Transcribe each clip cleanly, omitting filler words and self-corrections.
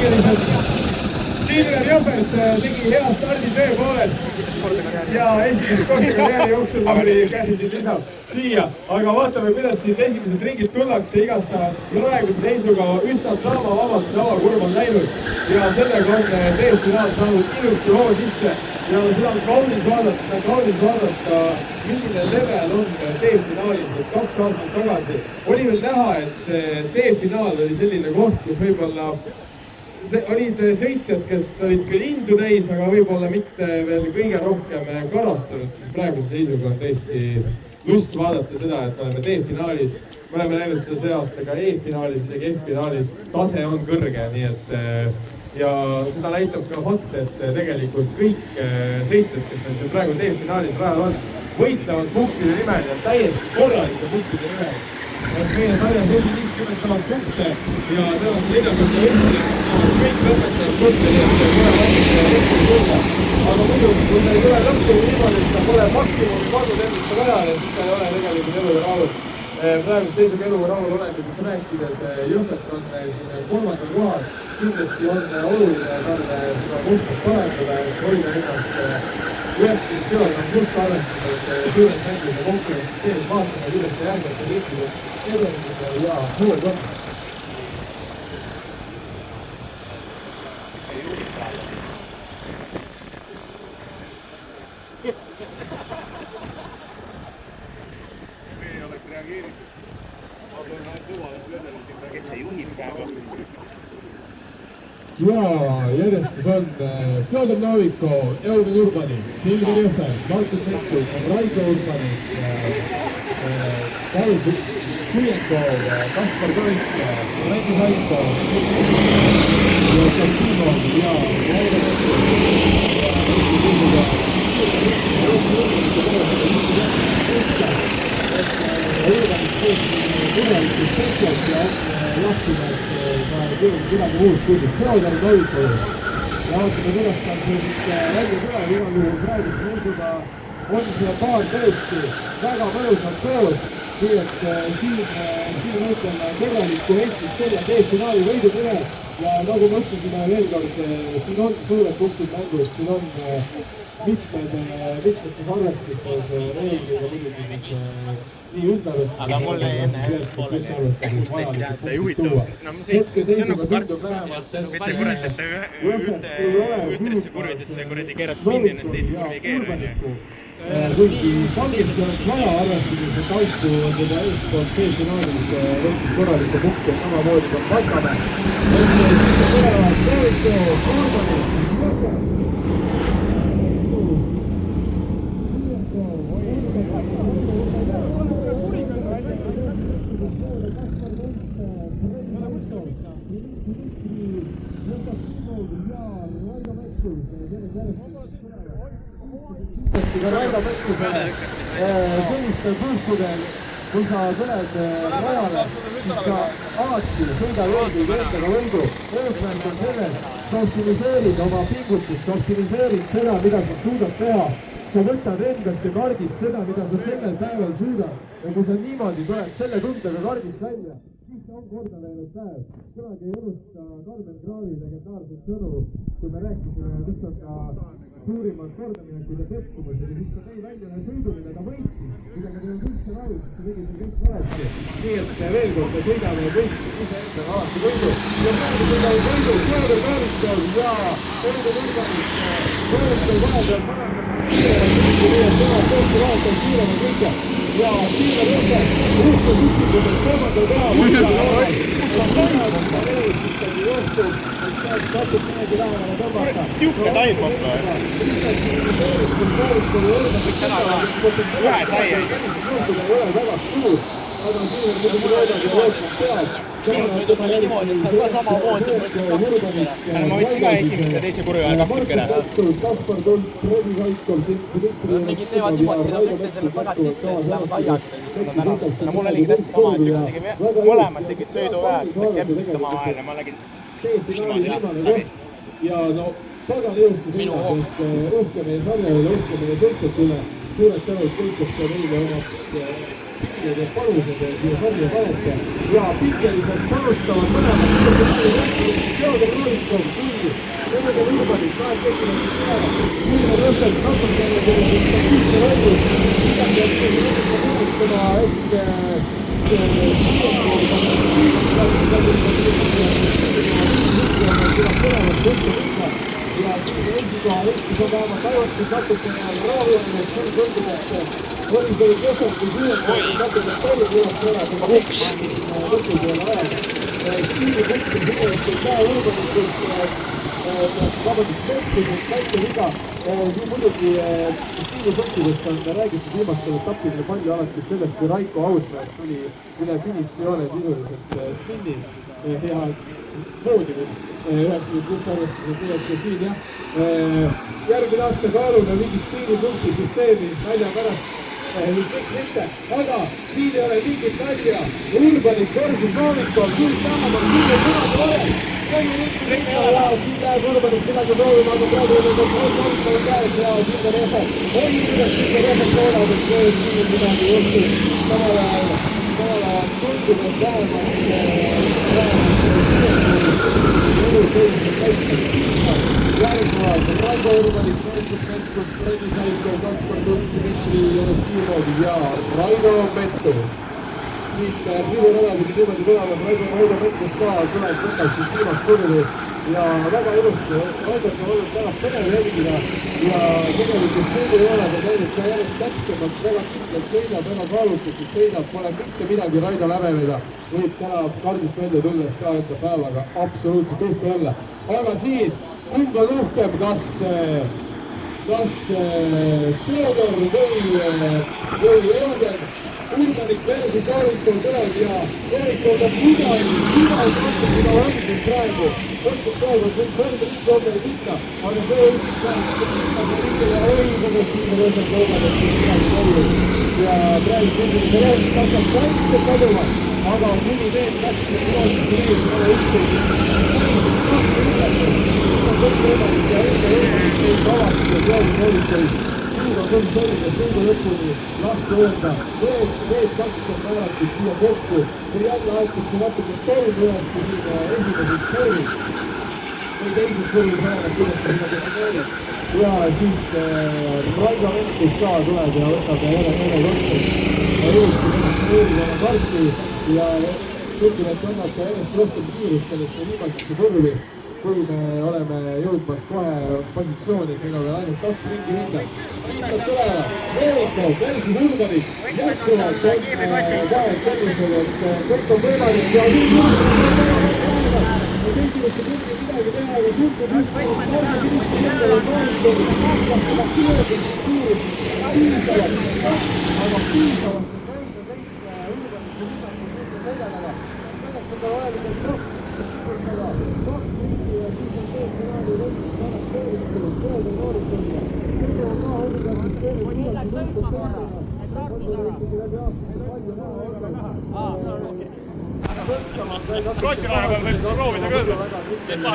hingeliselt. Silver Jõpert tegi hea stardi tõepoolest ja esimest korda karjääri jooksul oli käsisid lisab siia, aga vaatame, kuidas siit esimesed ringid tullakse igastahes praeguse seisuga üsna draamavabalt see avakurv on läinud ja sellega on D-finaal saanud ilusti hoo sisse ja seda on kaunis vaadata, milline level on D-finaalis, et 2 aastat tagasi oli veel näha, et see D-finaal oli selline koht, kus võib-olla olid sõitjad, kes olid küll indu täis, aga võib-olla mitte veel kõige rohkem karastunud, siis praeguse seisuga on tõesti lust vaadata seda, et oleme D-finaalis. Me oleme näinud seda see aasta ka E-finaalis, isegi F-finaalis. Tase on kõrge, nii et ja seda näitab ka fakt, et tegelikult kõik sõitjad, kes meil praegu D-finaalis rajal on, võitlevad punktide nimel ja täiesti korralike punktide nimel. Et meie sarjas 50 saavad punkte ja tänase 40 Eesti kõik lõpetavad punkte, nii et pole vastus tulla. Aga muidu, kui me ei tule lõpuni niimoodi, et ta pole maksimumi pannud endast rajale, siis ta ei ole tegelikult eluga rahul. Praegu seisuga eluga rahul olemisest rääkides Jõhvet on siin 3. kohal. Kindlasti on oluline talle seda mustat parandada, et hoida ennast 90 kilogramm pluss arvestades suurelt mänguse konkurentsis sees. Vaatame, kuidas see järgmine riikide edenemine ja uued on. Oleks reageeritud. Kes see juhib praegu? Ja järjestus on Fjodor Noviko, Eugen Urbanik, Silver Jõhvet, Markus Mikkus, Raigo Urbanik, Paul Sujenkov, Kaspar Koik, Raigo Saiko, Katimov ja Raigo lahtimas midagi muud puudub. Fjodor Noviko ja ootame, kuidas ta siit välja tuleb. Igal juhul praeguse seisuga on seda paar tõesti väga mõnusalt koos. Nii et siin ütleme korralikku Eestis teile D-finaali võidu nimel ja nagu ma ütlesime veel kord, siin on suured punktid mängus, siin on mitmetes arvestustes reegliga muidugi siis nii üldarvestus. Aga mulle enne 16 teada juhitavus. No see on nagu kartud vähemalt. Mitte kurat, et ühtesse kurvidesse kuradi keerad minni, ennast teisi kurvi ei keera. Kuigi kangesti oleks vaja arvestades, et austu teda eestpoolt C-finaalis võttis korralikku punkti, samamoodi ka Paikame. Raido Metkusele sellistel puhkudel, kui sa tuled rajale, siis sa alati sõida veelgi keeltega võidu. Eesmärk on selles, sa optimiseerid oma pingutust, sa optimiseerid seda, mida sa suudad teha. Sa võtad endast ja kardist seda, mida sa sellel päeval suudad. Ja kui sa niimoodi tuled selle tundega kardist välja, siis on korda läinud päev. Kunagi ei unusta Karmen Kraavi legendaarset sõnu, kui me rääkisime, mis on ka suurimad kordaminekud ja pettumused ja siis ta tõi välja ühe sõidu, mida ta võitis, millega ta on üldse rahul, sest ta tegi seal kõik valesti. Nii et veel kord me sõidame kõik ise alati võidu. Ja praegu sõidame võidu Fjodor Noviko ja Eugen Urbanik. Noviko vahepeal parandab nii et tema tõesti vahepeal kiirema kõige. Ja Silver Jõhvet ruhkas üksikuses kolmandal kohal. Ikkagi juhtub, et saaks tatud midagi lähemale tõmmata. Siuke taimab ka. Mis on siin teeritud Noviko või Ühe sai ei. Juhtud ei ole väga suur, aga siin on muidugi loodad ja loodad peas. Kiirusvõidus on niimoodi, et sa samamoodi võtad. Ma võtsin ka esimese ja teise kurvi ajal 2 tükki ära. Kaspar Kulp, Fredi Saikol, Dmitri Tegid teevad niimoodi, et nad üksteisele tagasi sisse ja lähevad aiaks. No mul oligi täpselt sama, et üks tegi mõlemad tegid sõidu väes, kempist oma vahel ja ma nägin niimoodi. Ja no pagan jõusti sõidab, et õhke meie sarja üle, õhke meie sõitjate üle. Suured tänud kõikest ka neile omast pinged ja panused siia sarja panete ja pingeliselt panustavad mõlemad Teodor Noolikov kui Seeder Urbanit, kahe tekinud päeva. Ilma rõhvelt natukene sellisest statiste rollus, midagi jätkub panustama, et ja siin esikoha võttis on vähemalt ajutselt natukene raavimine, et küll tundub, et oli see kehvem kui süvendamist natuke tollid üles ära, seda lõpupoole ajal. Stiilipunkti sellest ei saa Urbanikult, vabandust, pettuselt väike viga. Nii muidugi stiilipunktidest on räägitud viimastel etappidel palju alates sellest, kui Raiko Audsmäest tuli üle finišijoone sisuliselt spinnis ja poodiumil 90+ arvestused, nii et siin jah, järgmine aasta kaalume mingit stiilipunkti süsteemi nalja pärast, just miks mitte, aga siin ei ole mingit nalja. Urbanit versus Noolikov, küll tänaval, küll kunagi varem. Ja siin läheb Urbanit midagi proovima, aga praegu on Noolikov käes ja siin on Efe. Oi, kuidas siin on Efe toonad, et siin midagi juhtus. Samal ajal tundub, et vähemalt seisnud kaitsel järgnevad Raivo Urbanit, Markus Mettus, Fredi Saiko, Kaspar Tutt, Dmitri Jonekimov ja Raivo Mettus. Siit Rivo Rada tegi niimoodi tulema, Raivo Mettus ka tuleb võtab siit viimast kurvi ja väga ilusti. Raidot on olnud täna põnev jälgida ja tegelikult sõidujooned on läinud ka järjest täpsemaks, väga kindlalt sõidab, väga kaalutlikult sõidab, pole mitte midagi Raido läveneda. Võib täna kardist välja tulles ka enda päevaga absoluutselt uhke olla. Aga siin, kumb on uhkem, kas Teodor või Eugen? Urbanit versus Noolikov tuleb ja Noolikov on igal aastal, mida hoidnud praegu. Võtnud praegu, et kõik võrd Riigikoogel minna, aga see õigus läheb riigile hoidades siin võrdselt Urbanit siin midagi palju. Ja praegu esimese roodis hakkab vaikselt kaduma, aga kuni need läksid roodis riius, ole 11. Kõik Urbanit ja Urbanit ei kavasta Teodor Noolikov. Nüüd on küll selge sõidu lõpuni lahti öelda. Need kaks on määratud siia kokku. Kui jälle aetakse natuke tolm üles siin esimeses kurvis. Või teises kurvis vähemalt, kuidas see seda defineerib. Ja siit Raivo Mettus ka tuleb ja võtab ja jälle kordselt. Ja jõudki defineerida oma karti ja tundub, et annab ka järjest rohkem kiirust sellesse viimasesse kurvi. Kui me oleme jõudmas kohe positsiooni, meil on veel ainult 2 ringi minna. Siit on tuleva Noolikov versus Urbanit. Jätkuvalt on käed sellised, et kõik on võimalik ja nüüd esimesse kurvi midagi teha, aga tundub just stardifinissi endale Noolikov. Seda kiirust piisavalt, aga piisavalt selleks on ta vajalikult 2 ringi ja siis on teefinaali võitlus annab teevitud Teodor Noorikovi. Kõige on maa hoidukasvist teevitud midagi võitlus sõndina. Võtame ikkagi läbi aastate palju maa hoidukasvist. Põntsamaa sai natuke pahatusega hakkama, väga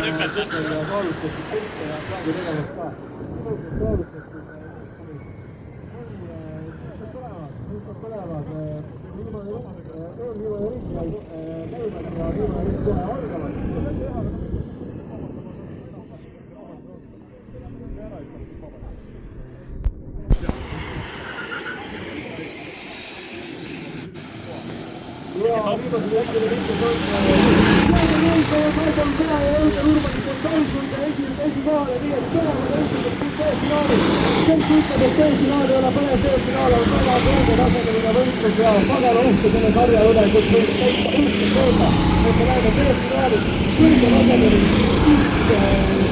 mitmel kaalutletud sõite ja praegu tegevad ka ilusad kaalutletud. Nüüd tulevad eelviimane ring käimas ja viimane ring kohe algamas. Ja viimasel hetkel võttes on Noolikov pea ja Urbanit on tõusnud ja esikohale, nii et tulevad õigused siin teefinaali. Kes ütleb, et teefinaal ei ole põnev, teefinaal on väga kõrgetasemeline võitlus ja pagana uhke selle sarja üle, kus võib täitsa õigselt öelda, et me näeme teefinaali kõrgetasemeline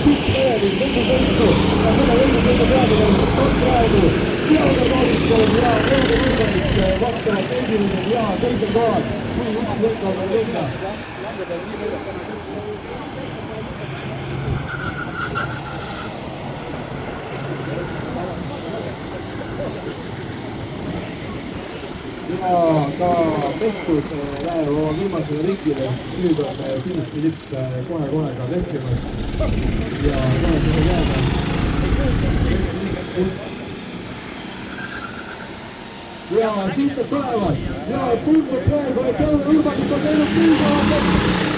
tippveeli võidusõitu ja selle võidusõidu peategemiseks on praegu Teodor Noolikov ja Eugen Urbanit vastavalt esimesel ja teisel kohal, kui üks võit on veel minna. Ja ka Mettus läheb oma viimasele ringile, nüüd on finiši lipp kohe ka lehvimas ja kohe selle jääme. ja siit nad tulevad ja tundub praegu, et Jõe Urbanit on teinud piisavalt.